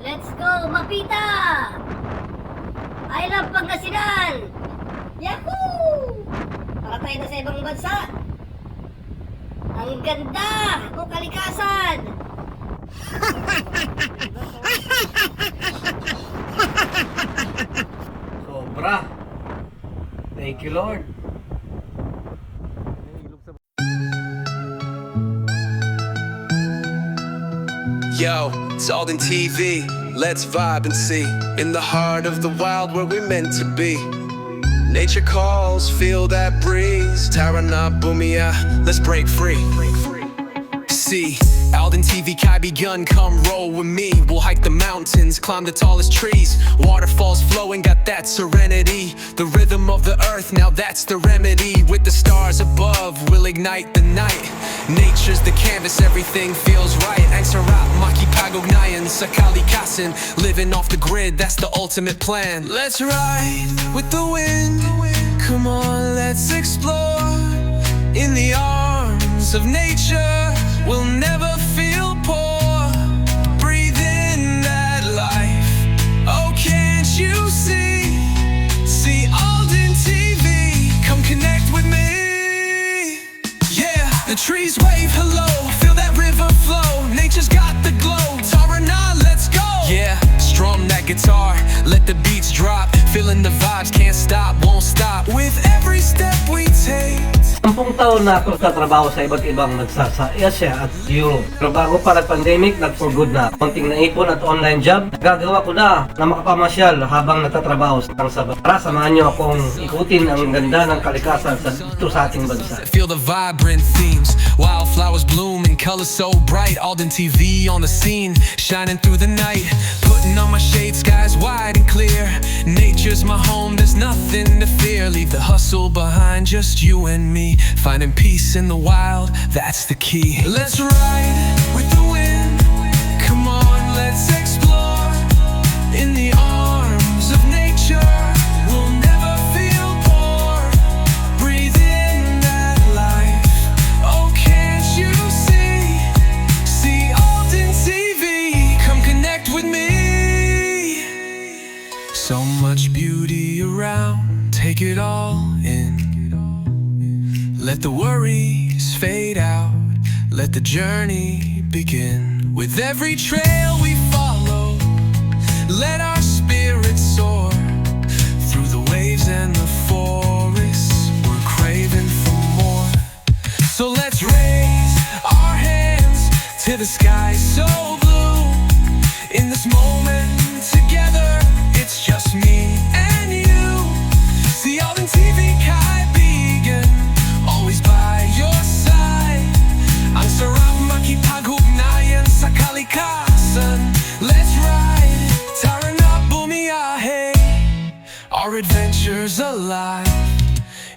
Let's go, Mapita! I love Pangasinan! Yahoo! Para tayo na sa ibang bansa. Ang ganda! O kalikasan! Sobra. Thank you, Lord. Yo, it's Alden TV. Let's vibe and see. In the heart of the wild where we're meant to be. Nature calls, feel that breeze. Tarana Bumia, let's break free. See, Alden TV Kai begun, come roll with me. We'll hike the mountains, climb the tallest trees. Waterfalls flowing, got that serenity. The rhythm of the earth, now that's the remedy. With the stars above, we'll ignite the night. Nature's the canvas, everything feels right. Ang sarap, makipagugnayan sa kalikasan. Living off the grid, that's the ultimate plan. Let's ride with the wind. Come on, let's explore. In the arms of nature, we'll never feel poor. Breathe in that life. Oh, can't you see? See Alden TV. Come connect with me. Yeah, the trees wave hello. Feel that river flow. Nature's got the glow. Tarana, let's go. Yeah, strum that guitar. Let the beats drop. Feeling the vibes, can't stop, won't stop. With every step we take. 10 taon na ako nagtatrabaho sa iba't ibang bansa sa Asia at Europe. Pero bago pa nag-pandemic, nag-for good na. Konting naipon at online job, gagawa ko na makapamasyal habang nagtatrabaho sa bansa. Tara, samahan niyo akong ikutin ang ganda ng kalikasan dito sa ating bansa. Feel the vibrant themes. Wildflowers bloom in colors so bright. Alden TV on the scene, shining through the night. Putting on my shades, skies wide and clear. Nature's my home, there's nothing to fear. Leave the hustle behind, just you and me. Finding peace in the wild, that's the key. Let's ride with the wind. Come on, let's explore. In the arms of nature, we'll never feel poor. Breathe in that life. Oh, can't you see? See Alden TV. Come connect with me. So much beauty around, take it all in. Let the worries fade out, let the journey begin. With every trail we follow, let our spirits soar. Through the waves and the forests, we're craving for more. So let's raise our hands to the sky so blue. In this moment together, it's just me and you. See Alden TV Kai Bigan, always by your side. Ang sarap makipagugnayan sa kalikasan. Let's ride, Tarana Bumiyahe. Our adventures alive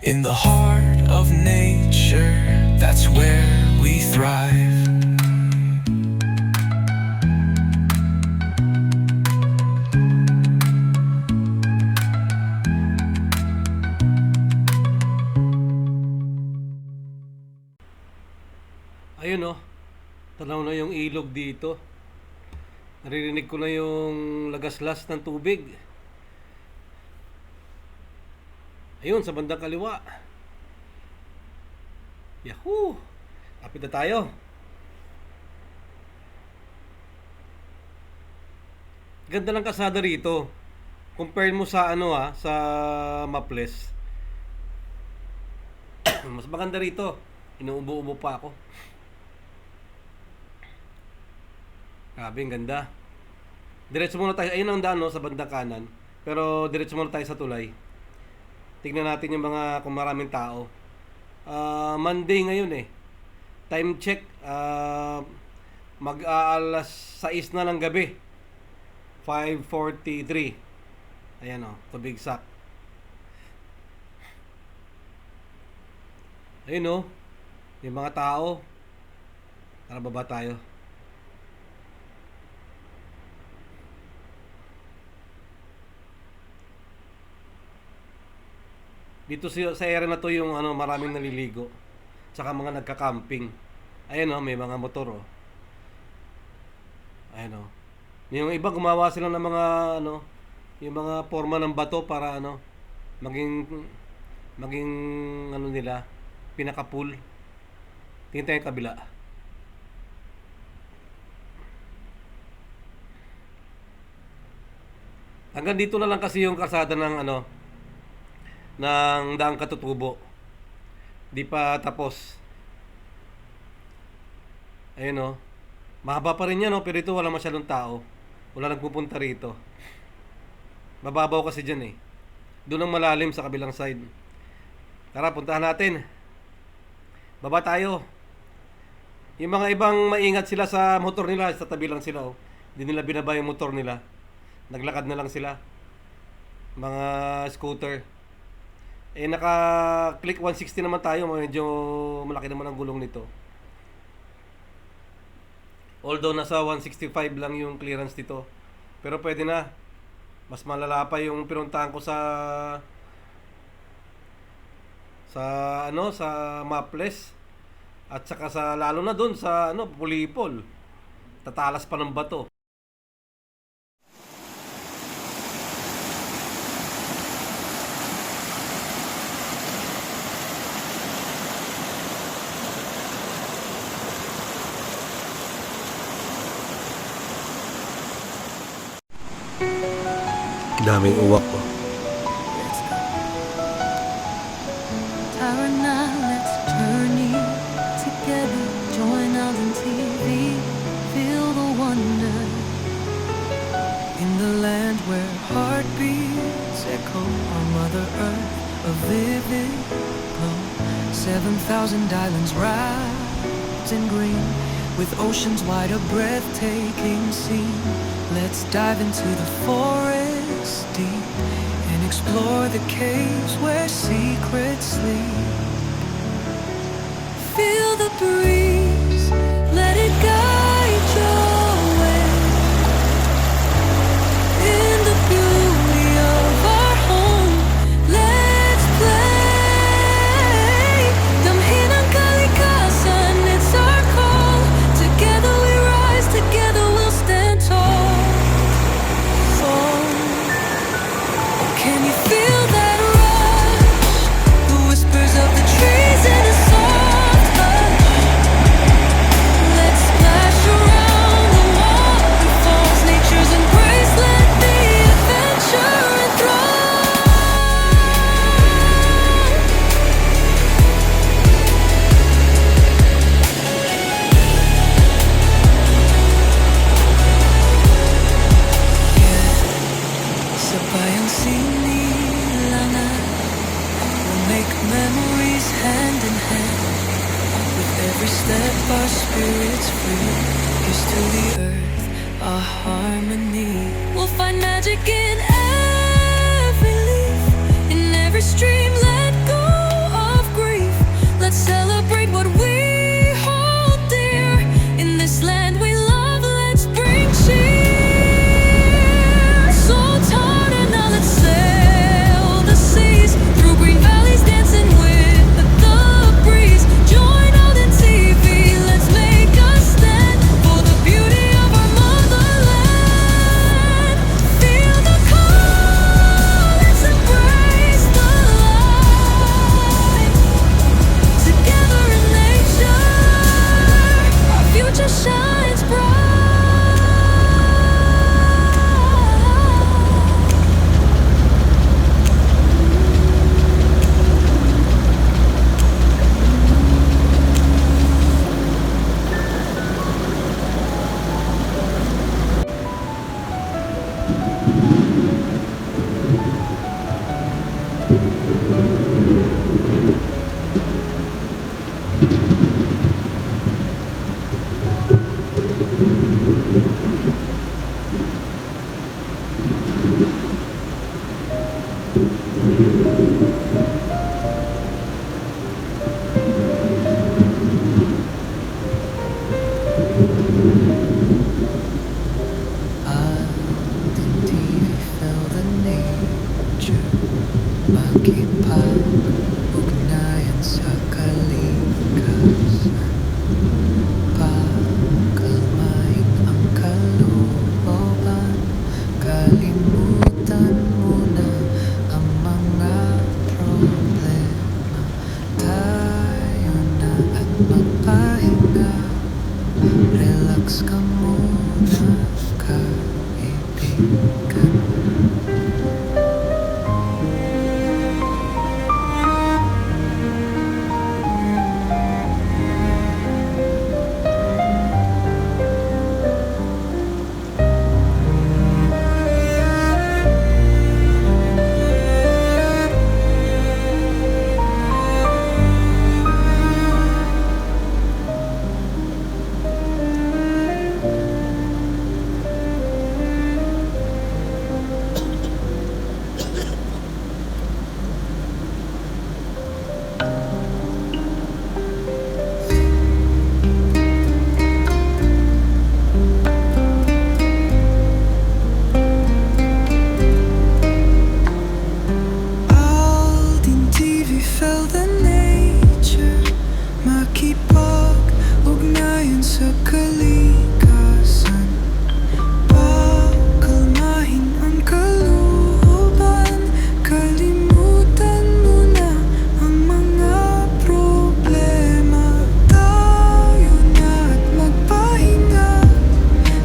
in the heart of nature. That's where we thrive. Ayun, oh, tanaw na yung ilog dito. Naririnig ko na yung lagaslas ng tubig. Ayun, sa bandang kaliwa. Yahoo! Kapit na tayo. Ganda ng kasada rito. Compare mo sa sa Maples. Mas maganda rito. Inuubo-ubo pa ako. Grabe, ang ganda. Diretso muna tayo. Ayun ang daan, no, sa bandang kanan. Pero diretso muna tayo sa tulay. Tingnan natin yung mga kung maraming tao. Monday ngayon eh. Time check. Mag-aalas 6 na ng gabi. 5:43. Ayan, oh, to be exact. Ayun, oh. Yung mga tao. Tara, baba tayo. Dito sa area na to yung maraming naliligo. Tsaka mga nagka-camping. Ayan, oh, may mga motor, oh. Ayan, oh. Yung iba gumawa sila ng mga ano, yung mga forma ng bato para ano, maging ano nila, pinaka-pool. Tingnan tayo yung kabila. Hanggang dito na lang kasi yung kalsada ng ano, ng Daang Katutubo. Di pa tapos. Ayun oh. Mahaba pa rin yan oh, pero ito wala masyadong tao. Wala nagpupunta rito. Mababaw kasi dyan eh. Doon ang malalim sa kabilang side. Tara, puntahan natin. Baba tayo. Yung mga ibang maingat sila sa motor nila, sa tabi lang sila oh. Hindi nila binaba yung motor nila. Naglakad na lang sila. Mga scooter. Eh naka-click 160 naman tayo, medyo malaki naman ang gulong nito. Although nasa 165 lang yung clearance dito. Pero pwede na. Mas malala pa yung pinuntahan ko sa ano, sa Maples. At saka sa lalo na dun sa ano, Pulipol. Tatalas pa ng bato. Daming uwak ko. Tara now, let's journey together. Join Alden TV, feel the wonder. In the land where heartbeats echo, our Mother Earth, a vivid glow. 7,000 islands wrapped in green, with oceans wide, a breathtaking scene. Let's dive into the forest deep and explore the caves where secrets sleep. Feel the breeze, let it guide your way. In the beauty of our home, let's play. Damhin ang kalikasan, it's our call. Together we rise, together we'll stand tall. Can you feel that rush? The whispers of the trees in a soft hush. Let's splash around the waterfalls. Nature's embrace, let the adventure enthrall. Sabay ang sinilangan. We'll make memories hand in hand. With every step our spirits free. Here's to the earth, our harmony. We'll find magic in every leaf, in every stream, let go of grief. Let's celebrate what we hold dear. In this land we love, let's bring cheer. So tired and now let's sail the seas, through green valleys dancing with the breeze. Join Alden TV, let's make a stand for the beauty of our motherland. Feel the kaibigan. Aldin TV felt the nature makipag ugnayan sa kalikasan. Pakalmahin ang kalooban, kalimutan mo na ang mga problema. Tayo na at magpahinga,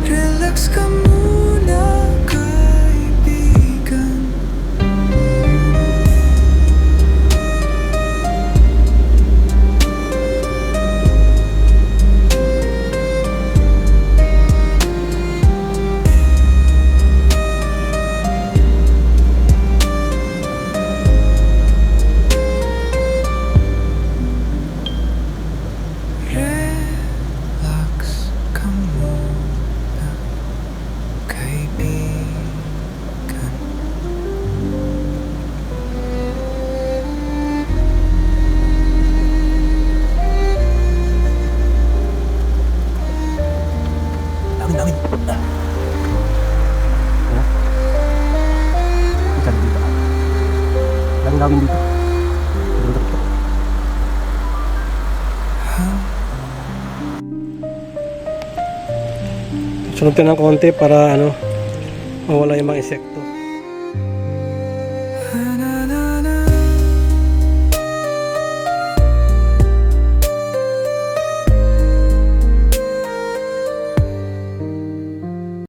relax ka muna, kaibigan. Relax ka muna, kaibigan. Daming dito. Sunod ka ng konti para mawala yung mga insekto. And